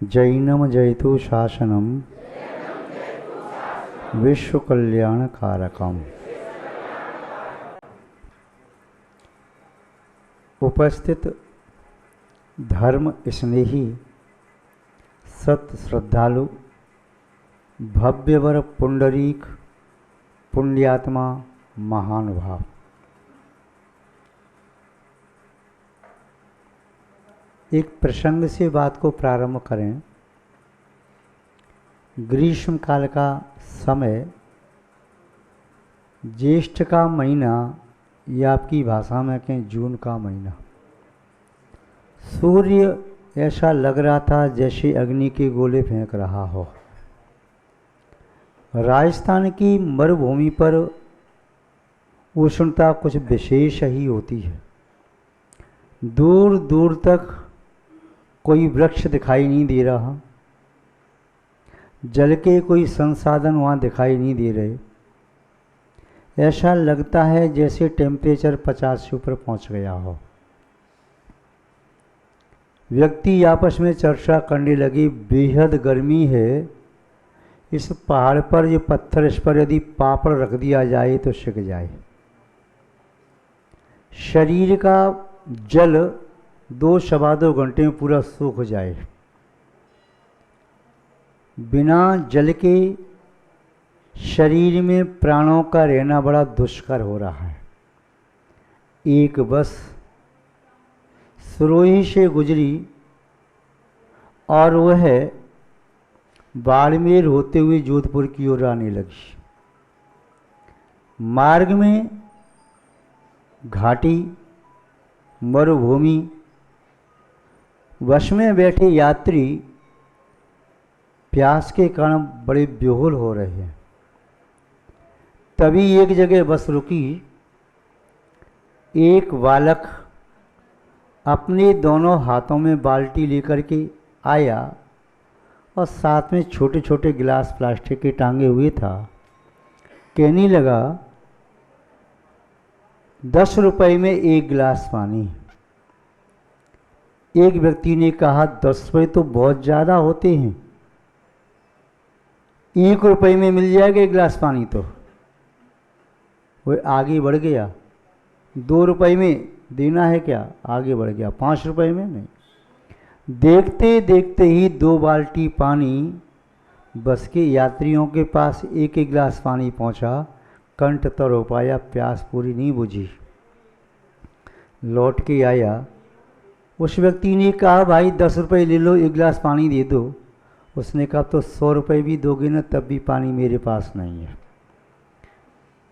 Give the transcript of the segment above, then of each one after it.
जैनम जयतु शासनम विश्व कल्याण कारकम। उपस्थित धर्म स्नेही सत श्रद्धालु भव्यवर पुंडरीक पुण्यात्मा महानुभाव, एक प्रसंग से बात को प्रारंभ करें। ग्रीष्म काल का समय, ज्येष्ठ का महीना या आपकी भाषा में कहें जून का महीना। सूर्य ऐसा लग रहा था जैसे अग्नि के गोले फेंक रहा हो। राजस्थान की मरुभूमि पर उष्णता कुछ विशेष ही होती है। दूर दूर तक कोई वृक्ष दिखाई नहीं दे रहा, जल के कोई संसाधन वहाँ दिखाई नहीं दे रहे। ऐसा लगता है जैसे टेम्परेचर 50 से ऊपर पहुँच गया हो। व्यक्ति आपस में चर्चा करने लगे, बेहद गर्मी है, इस पहाड़ पर ये पत्थर, इस पर यदि पापड़ रख दिया जाए तो सिक जाए। शरीर का जल 2-2.25 घंटे में पूरा सूख जाए। बिना जल के शरीर में प्राणों का रहना बड़ा दुष्कर हो रहा है। एक बस सिरोही से गुजरी और वह बाड़मेर होते हुए जोधपुर की ओर आने लगी। मार्ग में घाटी, मरुभूमि, बस में बैठे यात्री प्यास के कारण बड़े बेहोल हो रहे हैं। तभी एक जगह बस रुकी। एक बालक अपने दोनों हाथों में बाल्टी लेकर के आया और साथ में छोटे छोटे गिलास प्लास्टिक के टांगे हुए था। कहने लगा, 10 रुपए में 1 गिलास पानी। एक व्यक्ति ने कहा, 10 रुपये तो बहुत ज़्यादा होते हैं, 1 रुपये में मिल जाएगा 1 गिलास पानी। तो वह आगे बढ़ गया, 2 रुपये में देना है क्या, आगे बढ़ गया, 5 रुपये में नहीं। देखते देखते ही 2 बाल्टी पानी बस के यात्रियों के पास, एक एक गिलास पानी पहुंचा। कंठ तर हो पाया, प्यास पूरी नहीं बुझी। लौट के आया। उस व्यक्ति ने कहा, भाई 10 रुपये ले लो, 1 गिलास पानी दे दो। उसने कहा, तो 100 रुपये भी दोगे ना, तब भी पानी मेरे पास नहीं है।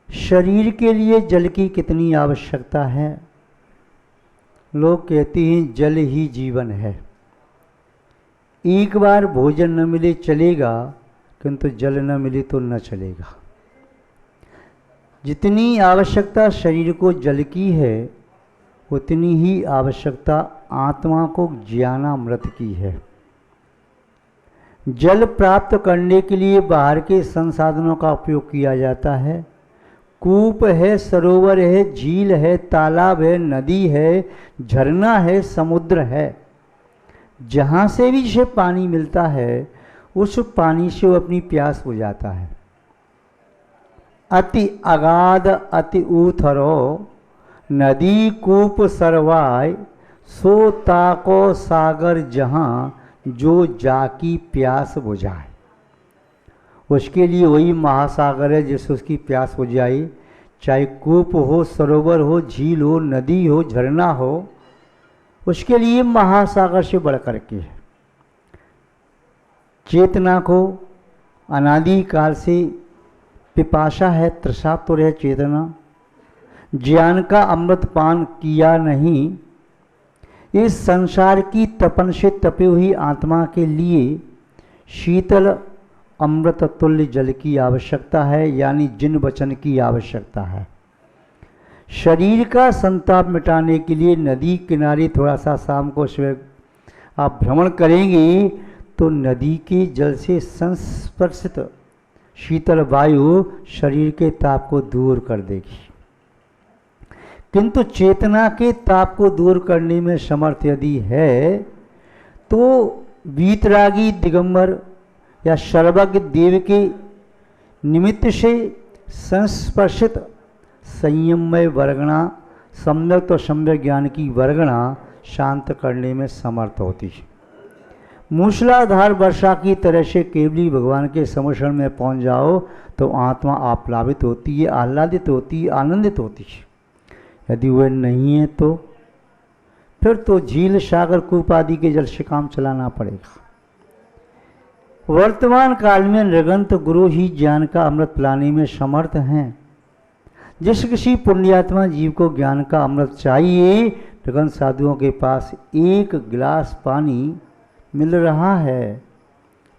शरीर के लिए जल की कितनी आवश्यकता है। लोग कहते हैं जल ही जीवन है। एक बार भोजन न मिले चलेगा, किंतु जल न मिले तो न चलेगा। जितनी आवश्यकता शरीर को जल की है, उतनी ही आवश्यकता आत्मा को ज्ञानामृत की है। जल प्राप्त करने के लिए बाहर के संसाधनों का उपयोग किया जाता है। कूप है, सरोवर है, झील है, तालाब है, नदी है, झरना है, समुद्र है। जहाँ से भी इसे पानी मिलता है, उस पानी से वो अपनी प्यास बुझाता है। अति अगाध अति ऊथरो, नदी कूप सरवाय, सो ताको सागर जहाँ, जो जाकी प्यास बुझाए। उसके लिए वही महासागर है जिससे उसकी प्यास बुझाई। चाहे कूप हो, सरोवर हो, झील हो, नदी हो, झरना हो, उसके लिए महासागर से बढ़ करके है। चेतना को अनादि काल से पिपासा है, तृषातुर है चेतना। ज्ञान का अमृत पान किया नहीं। इस संसार की तपन से तपी हुई आत्मा के लिए शीतल अमृत तुल्य जल की आवश्यकता है, यानी जिन वचन की आवश्यकता है। शरीर का संताप मिटाने के लिए नदी किनारे थोड़ा सा शाम को सुबह आप भ्रमण करेंगे तो नदी के जल से संस्पर्शित शीतल वायु शरीर के ताप को दूर कर देगी। किंतु चेतना के ताप को दूर करने में समर्थ यदि है तो वीतरागी दिगंबर या सर्वज्ञ देव के निमित्त से संस्पर्शित संयममय वर्गणा सम्यक तो सम्यक ज्ञान की वर्गणा शांत करने में समर्थ होती है। मूसलाधार वर्षा की तरह से केवली भगवान के समर्षण में पहुंच जाओ तो आत्मा आप्लावित होती है, आह्लादित होती है, आनंदित होती है। यदि वह नहीं है तो फिर तो झील, सागर, कूप आदि के जल से काम चलाना पड़ेगा। वर्तमान काल में निरंत गुरु ही ज्ञान का अमृत पिलाने में समर्थ हैं। जिस किसी पुण्यात्मा जीव को ज्ञान का अमृत चाहिए, निरंत साधुओं के पास एक गिलास पानी मिल रहा है।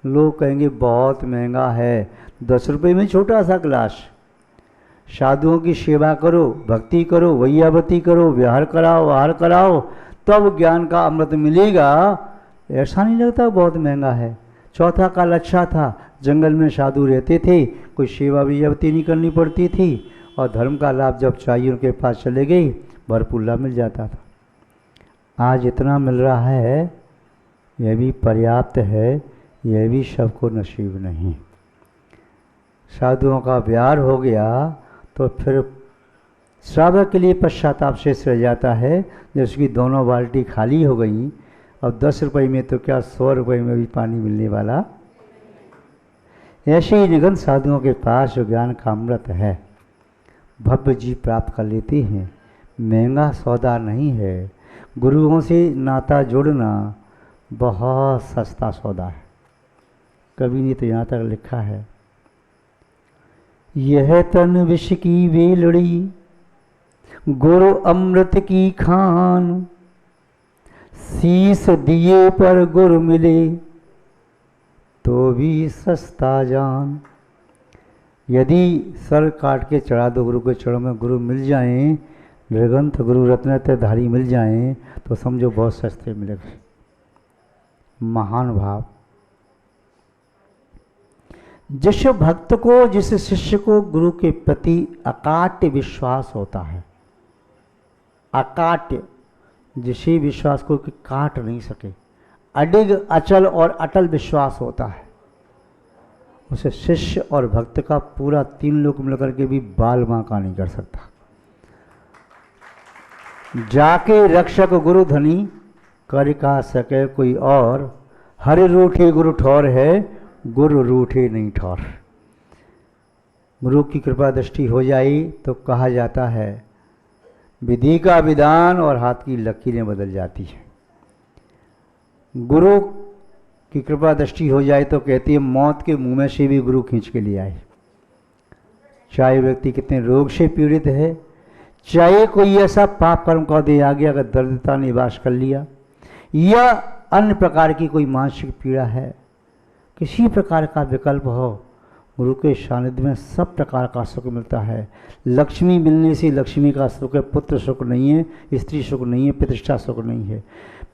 लोग कहेंगे बहुत महंगा है, 10 रुपये में छोटा सा गिलास। साधुओं की सेवा करो, भक्ति करो, वैयावती करो, विहार कराओ, आहार कराओ, तब ज्ञान का अमृत मिलेगा। ऐसा नहीं लगता बहुत महंगा है। चौथा काल अच्छा था, जंगल में साधु रहते थे, कोई सेवा वैयावती नहीं करनी पड़ती थी, और धर्म का लाभ जब चाहिए उनके पास चले गई, भरपूर लाभ मिल जाता था। आज इतना मिल रहा है, यह भी पर्याप्त है, यह भी सबको नसीब नहीं। साधुओं का प्यार हो गया तो फिर श्रावक के लिए पश्चाताप शेष रह जाता है। जब उसकी दोनों बाल्टी खाली हो गई, अब 10 रुपये में तो क्या 100 रुपये में भी पानी मिलने वाला। ऐसे ही निगम साधुओं के पास जो ज्ञान का अमृत है, भव्य जी प्राप्त कर लेते हैं। महंगा सौदा नहीं है। गुरुओं से नाता जोड़ना बहुत सस्ता सौदा है। कवि ने तो यहाँ तक लिखा है, यह तन विष की वेलड़ी, गुरु अमृत की खान, शीस दिए पर गुरु मिले तो भी सस्ता जान। यदि सर काट के चढ़ा दो गुरु के चरणों में, गुरु मिल जाएं, निर्गंथ गुरु रत्नधारी मिल जाएं, तो समझो बहुत सस्ते मिलेगा। महान भाव। जिस भक्त को, जिस शिष्य को गुरु के प्रति अकाट्य विश्वास होता है, अकाट्य, जिसे विश्वास को कि काट नहीं सके, अडिग, अचल और अटल विश्वास होता है, उसे शिष्य और भक्त का पूरा 3 लोक मिलकर के भी बाल बांका नहीं कर सकता। जाके रक्षक गुरु धनी, कर का सके कोई और, हर रूठे गुरु ठौर है, गुरु रूठे नहीं ठौर। गुरु की कृपा दृष्टि हो जाए तो कहा जाता है विधि का विधान और हाथ की लकीरें बदल जाती हैं। गुरु की कृपा दृष्टि हो जाए तो कहती है मौत के मुंह में से भी गुरु खींच के लिए आए। चाहे व्यक्ति कितने रोग से पीड़ित है, चाहे कोई ऐसा पाप कर्म का दे आ गया, अगर दरिद्रता ने वास कर लिया, या अन्य प्रकार की कोई मानसिक पीड़ा है, किसी प्रकार का विकल्प हो, गुरु के सानिध्य में सब प्रकार का सुख मिलता है। लक्ष्मी मिलने से लक्ष्मी का सुख है, पुत्र सुख नहीं है, स्त्री सुख नहीं है, प्रतिष्ठा सुख नहीं है।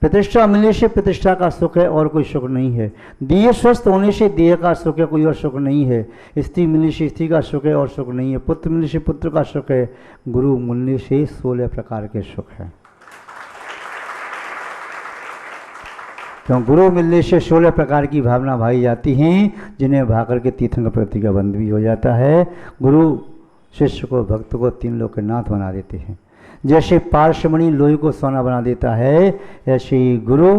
प्रतिष्ठा मिलने से प्रतिष्ठा का सुख है, और कोई सुख नहीं है। देह स्वस्थ होने से देह का सुख है, कोई और सुख नहीं है। स्त्री मिलने से स्त्री का सुख है, और सुख नहीं है। पुत्र मिलने से पुत्र का सुख है। गुरु मिलने से 16 प्रकार के सुख हैं। क्यों? गुरु मिलने से 16 प्रकार की भावना भाई जाती हैं, जिन्हें भाकर के तीर्थंकर प्रति का बंध भी हो जाता है। गुरु शिष्य को, भक्त को 3 लोक के नाथ बना देते हैं। जैसे पार्श्वमणि लोहे को सोना बना देता है, ऐसे ही गुरु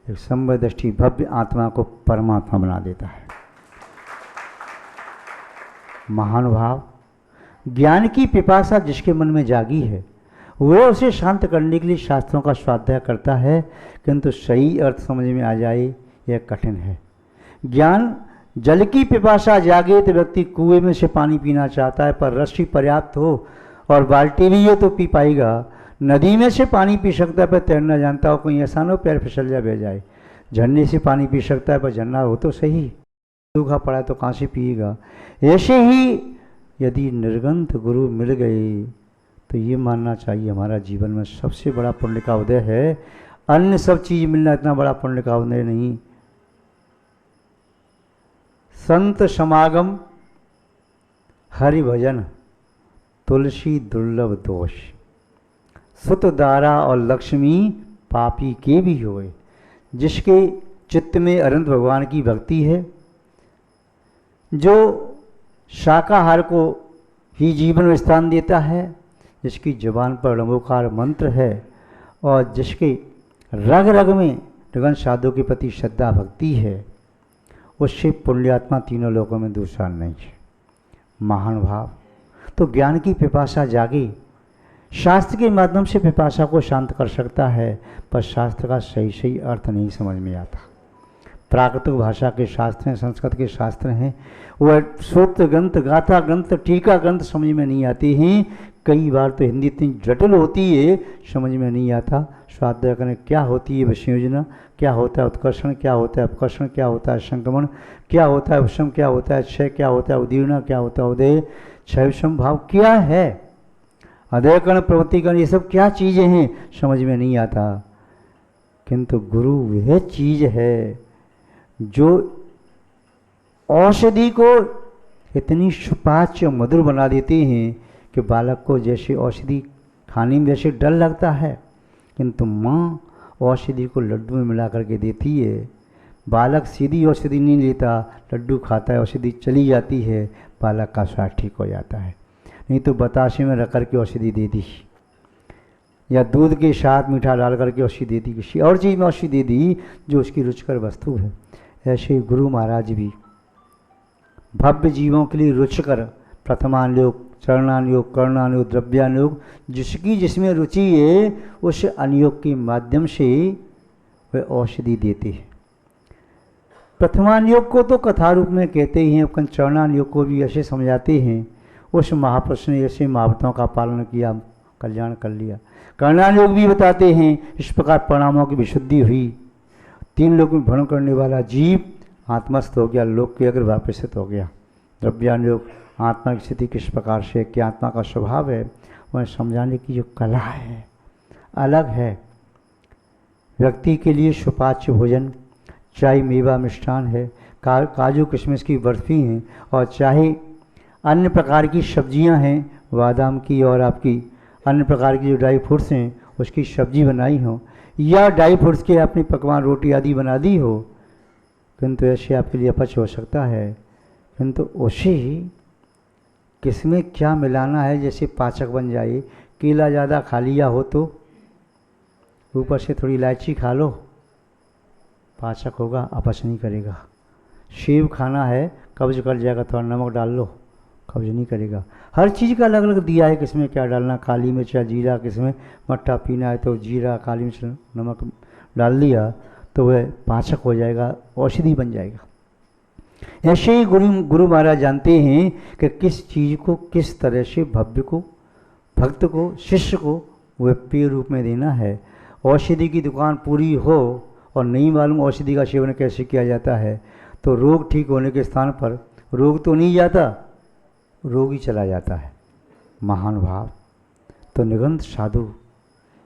एक संवेदृष्टि भव्य आत्मा को परमात्मा बना देता है। महानुभाव। ज्ञान की पिपासा जिसके मन में जागी है, वह उसे शांत करने के लिए शास्त्रों का स्वाध्याय करता है, किंतु सही अर्थ समझ में आ जाए यह कठिन है। ज्ञान जल की पिपासा जागे तो व्यक्ति कुएं में से पानी पीना चाहता है, पर रस्सी पर्याप्त हो और बाल्टी भी हो तो पी पाएगा। नदी में से पानी पी सकता है, पर तैरना जानता हो, कोई ऐसा ना हो पैर फिसल जाए बह जाए। झरने से पानी पी सकता है, पर झरना हो तो सही, सूखा पड़ा है तो कहाँ से पिएगा। ऐसे ही यदि निर्गंथ गुरु मिल गए तो ये मानना चाहिए हमारा जीवन में सबसे बड़ा पुण्य का उदय है। अन्य सब चीज़ मिलना इतना बड़ा पुण्य का उदय नहीं। संत समागम, हरि भजन, तुलसी दुर्लभ दोष, सुत दारा और लक्ष्मी पापी के भी होए। जिसके चित्त में अनंत भगवान की भक्ति है, जो शाकाहार को ही जीवन में स्थान देता है, जिसकी जुबान पर नमोकार मंत्र है और जिसके रग रग में निगंध साधु के प्रति श्रद्धा भक्ति है, उससे पुण्यात्मा तीनों लोकों में दूसरा नहीं है। महान भाव तो ज्ञान की पिपासा जागे, शास्त्र के माध्यम से पिपासा को शांत कर सकता है, पर शास्त्र का सही सही अर्थ नहीं समझ में आता। प्राकृतिक भाषा के शास्त्र हैं, संस्कृत के शास्त्र हैं, वह सूत्र ग्रंथ, गाथा ग्रंथ, टीका ग्रंथ समझ में नहीं आती हैं। कई बार तो हिंदी इतनी जटिल होती है, समझ में नहीं आता। स्वाध्याय करने क्या होती है विसंयोजना, क्या होता है उत्कर्षण, क्या होता है अपकर्षण, क्या होता है संक्रमण, क्या होता है उपशम, क्या होता है क्षय, क्या होता है उदीर्ण, क्या होता है उदय, क्षय विषम भाव क्या है, अदयकरण प्रवृत्तिकरण, ये सब क्या चीज़ें हैं समझ में नहीं आता। किंतु गुरु वह चीज़ है जो औषधि को इतनी सुपाच्य मधुर बना देते हैं कि बालक को जैसे औषधि खाने में जैसे डर लगता है, किंतु माँ औषधि को लड्डू में मिला करके देती है। बालक सीधी औषधि नहीं लेता, लड्डू खाता है, औषधि चली जाती है, बालक का स्वास्थ्य ठीक हो जाता है। नहीं तो बताशे में रख करके औषधि दे दी, या दूध के साथ मीठा डाल करके औषधि दे दी, किसी और चीज़ में औषधि दे दी जो उसकी रुचिकर वस्तु है। ऐसे ही गुरु महाराज भी भव्य जीवों के लिए रुचिकर प्रथमानुयोग, चरणानुयोग, कर्णानुयोग, द्रव्यानुयोग, जिसकी जिसमें रुचि है उस अनुयोग के माध्यम से वे औषधि देते हैं। प्रथमानुयोग को तो कथा रूप में कहते ही हैं, चरणानुयोग को भी ऐसे समझाते हैं, उस महापुरुष ने ऐसे महावतों का पालन किया, कल्याण कर लिया। कर्णानुयोग भी बताते हैं, इस प्रकार परिणामों की विशुद्धि हुई, तीन लोक में भ्रमण करने वाला जीव आत्मस्थ हो गया, लोक के अग्र वापसित हो गया। द्रव्यानुयोग आत्मा की स्थिति किस प्रकार से, क्या आत्मा का स्वभाव है, वह समझाने की जो कला है अलग है। व्यक्ति के लिए सुपाच्य भोजन चाहे मेवा मिष्ठान है, काजू किशमिश की बर्फ़ी हैं, और चाहे अन्य प्रकार की सब्जियां हैं, बादाम की और आपकी अन्य प्रकार की जो ड्राई फ्रूट्स हैं उसकी सब्जी बनाई हो, या ड्राई फ्रूट्स के अपनी पकवान रोटी आदि बना दी हो, किंतु ऐसे आपके लिए अपच हो सकता है। किंतु उसी किसमें क्या मिलाना है जैसे पाचक बन जाए। केला ज़्यादा खा लिया हो तो ऊपर से थोड़ी इलायची खा लो, पाचक होगा, अपच नहीं करेगा। सेब खाना है, कब्ज कर जाएगा, थोड़ा नमक डाल लो, कब्ज नहीं करेगा। हर चीज़ का अलग अलग दिया है, किसमें क्या डालना, काली मिर्च या जीरा, किसमें मट्ठा पीना है तो जीरा, काली मिर्च, नमक डाल दिया तो वह पाचक हो जाएगा, औषधि बन जाएगा। ऐसे ही गुरु महाराज जानते हैं कि किस चीज़ को किस तरह से भव्य को, भक्त को, शिष्य को वह पेय रूप में देना है। औषधि की दुकान पूरी हो और नहीं मालूम औषधि का सेवन कैसे किया जाता है, तो रोग ठीक होने के स्थान पर रोग तो नहीं जाता, रोग ही चला जाता है। महान भाव तो निगंध साधु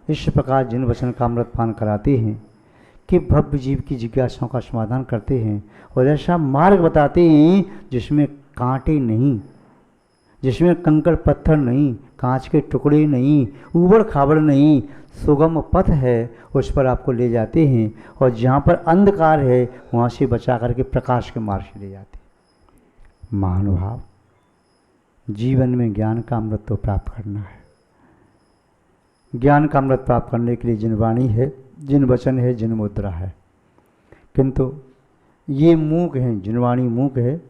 इस प्रकार जिन वचन का अमृतपान कराते हैं कि भव्य जीव की जिज्ञासाओं का समाधान करते हैं, और ऐसा मार्ग बताते हैं जिसमें कांटे नहीं, जिसमें कंकड़ पत्थर नहीं, कांच के टुकड़े नहीं, ऊबड़ खाबड़ नहीं, सुगम पथ है, उस पर आपको ले जाते हैं। और जहाँ पर अंधकार है वहाँ से बचा करके प्रकाश के मार्ग से ले जाते हैं। महानुभाव जीवन में ज्ञान का अमृत तो प्राप्त करना है। ज्ञान का अमृत प्राप्त करने के लिए जिन वाणी है, जिन वचन है, जिन मुद्रा है, किंतु ये मूक हैं, जिन वाणी मूक है,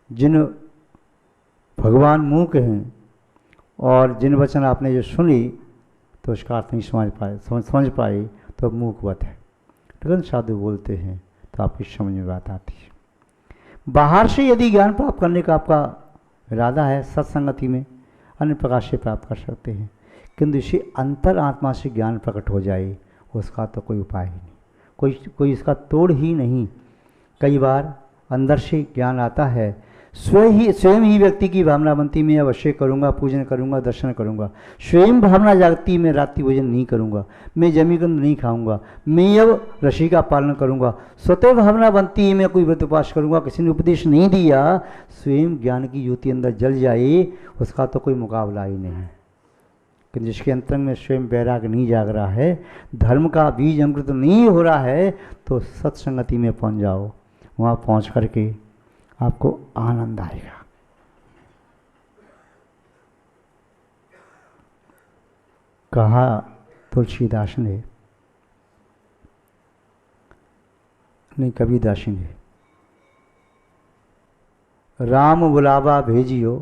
जिन भगवान मूक हैं, और जिन वचन आपने जो सुनी तो उसका अर्थ नहीं समझ पाए तो मूकवत है। लेकिन साधु बोलते हैं तो आपकी समझ में बात आती है। बाहर से यदि ज्ञान प्राप्त करने का आपका इरादा है, सत्संगति में अन्य प्रकार से प्राप्त कर सकते हैं, किंतु इसी अंतर आत्मा से ज्ञान प्रकट हो जाए उसका तो कोई उपाय ही नहीं, कोई इसका तोड़ ही नहीं। कई बार अंदर से ज्ञान आता है, स्वयं ही व्यक्ति की भावना बनती, मैं अवश्य करूँगा, पूजन करूँगा, दर्शन करूँगा। स्वयं भावना जागती, मैं रात्रि भोजन नहीं करूँगा, मैं जमीगंध नहीं खाऊँगा, मैं अब ऋषि का पालन करूँगा। स्वतः भावना बनती है, मैं कोई व्रत उपास करूँगा, किसी ने उपदेश नहीं दिया, स्वयं ज्ञान की ज्योति अंदर जल जाए उसका तो कोई मुकाबला ही नहीं है। कि जिसके अंतरंग में स्वयं वैराग नहीं जाग रहा है, धर्म का बीज अंकुरित नहीं हो रहा है, तो सत्संगति में पहुंच जाओ। वहाँ पहुंच करके आपको आनंद आएगा। कहा तुलसीदास ने, नहीं कबीरदास ने, राम बुलावा भेजियो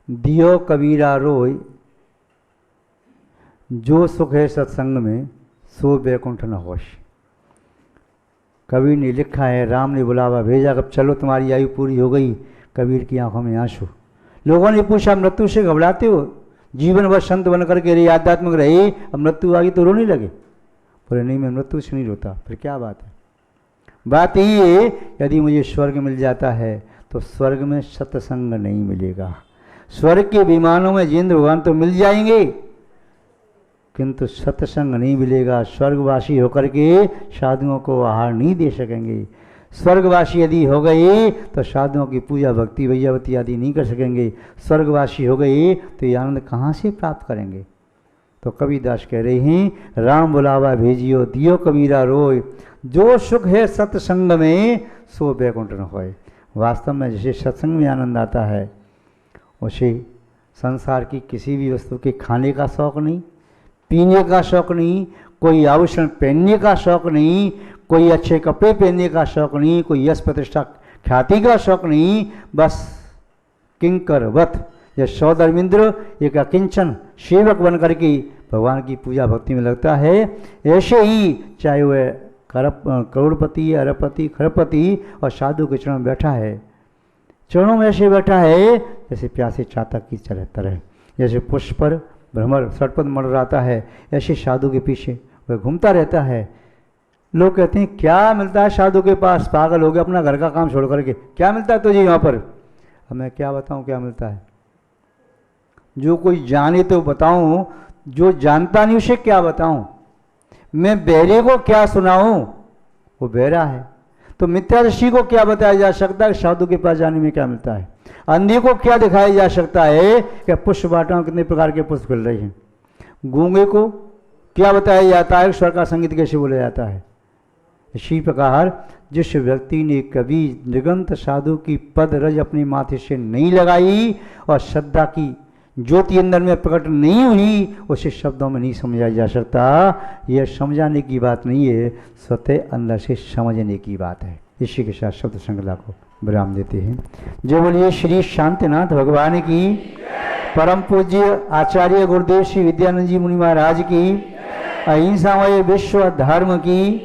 दियो कबीरा रोय, जो सुख है सत्संग में सो बैकुंठ न होश। कबीर ने लिखा है, राम ने बुलावा भेजा, कब चलो तुम्हारी आयु पूरी हो गई। कबीर की आंखों में आंसू। लोगों ने पूछा, मृत्यु से घबराते हो? जीवन भर संत बन करके रहे, आध्यात्मिक रहे, अब मृत्यु आ गई तो रोने लगे? बोले नहीं, मैं मृत्यु से नहीं रोता। फिर क्या बात है? बात यही है, यदि मुझे स्वर्ग मिल जाता है तो स्वर्ग में सत्संग नहीं मिलेगा। स्वर्ग के विमानों में जिंद भगवान तो मिल जाएंगे, किंतु सत्संग नहीं मिलेगा। स्वर्गवासी होकर के साधुओं को आहार नहीं दे सकेंगे। स्वर्गवासी यदि हो गए तो साधुओं की पूजा भक्ति वैयावती आदि नहीं कर सकेंगे। स्वर्गवासी हो गए तो ये आनंद कहाँ से प्राप्त करेंगे? तो कबीरदास कह रहे हैं, राम बुलावा भेजियो दियो कबीरा रोय, जो सुख है सत्संग में सो बैकुंठ न होय। वास्तव में जैसे सत्संग में आनंद आता है, उसे संसार की किसी भी वस्तु के खाने का शौक नहीं, पीने का शौक नहीं, कोई आभूषण पहनने का शौक नहीं, कोई अच्छे कपड़े पहनने का शौक नहीं, कोई यश प्रतिष्ठा ख्याति का शौक नहीं। बस किंकरवत या सौदरमिंद्र एक अकिंचन सेवक बन करके भगवान की पूजा भक्ति में लगता है। ऐसे ही चाहे वह करोड़पति, अरबपति, खरबपति और साधु के चरण में बैठा है, चरणों में ऐसे बैठा है जैसे प्यासे चातक की तरह, जैसे पुष्प पर भ्रमर सटपट मंडराता है, ऐसे साधु के पीछे वह घूमता रहता है। लोग कहते हैं क्या मिलता है साधु के पास? पागल हो गया, अपना घर का काम छोड़ करके क्या मिलता है तुझे यहाँ पर? अब मैं क्या बताऊँ क्या मिलता है? जो कोई जाने तो बताऊँ, जो जानता नहीं उसे क्या बताऊँ? मैं बहरे को क्या सुनाऊँ? वो बहरा है। तो मिथ्यादर्शी को क्या बताया जा सकता है? साधु के पास जाने में क्या मिलता है? अंधे को क्या दिखाया जा सकता है कि पुष्प बाटा कितने प्रकार के पुष्प खिल रहे हैं? गूंगे को क्या बताया जाता है? स्वर का संगीत कैसे बोला जाता है? इसी प्रकार जिस व्यक्ति ने कभी निगंत साधु की पद रज अपने माथे से नहीं लगाई और श्रद्धा की ज्योति अंदर में प्रकट नहीं हुई, उसे शब्दों में नहीं समझा जा सकता। यह समझाने की बात नहीं है, स्वतः अंदर से समझने की बात है। इसी के साथ शब्द श्रृंखला को विराम देते हैं। जय बोलिए श्री शांतिनाथ भगवान की, परम पूज्य आचार्य गुरुदेव श्री विद्यानंद जी मुनि महाराज की, अहिंसामय विश्व धर्म की।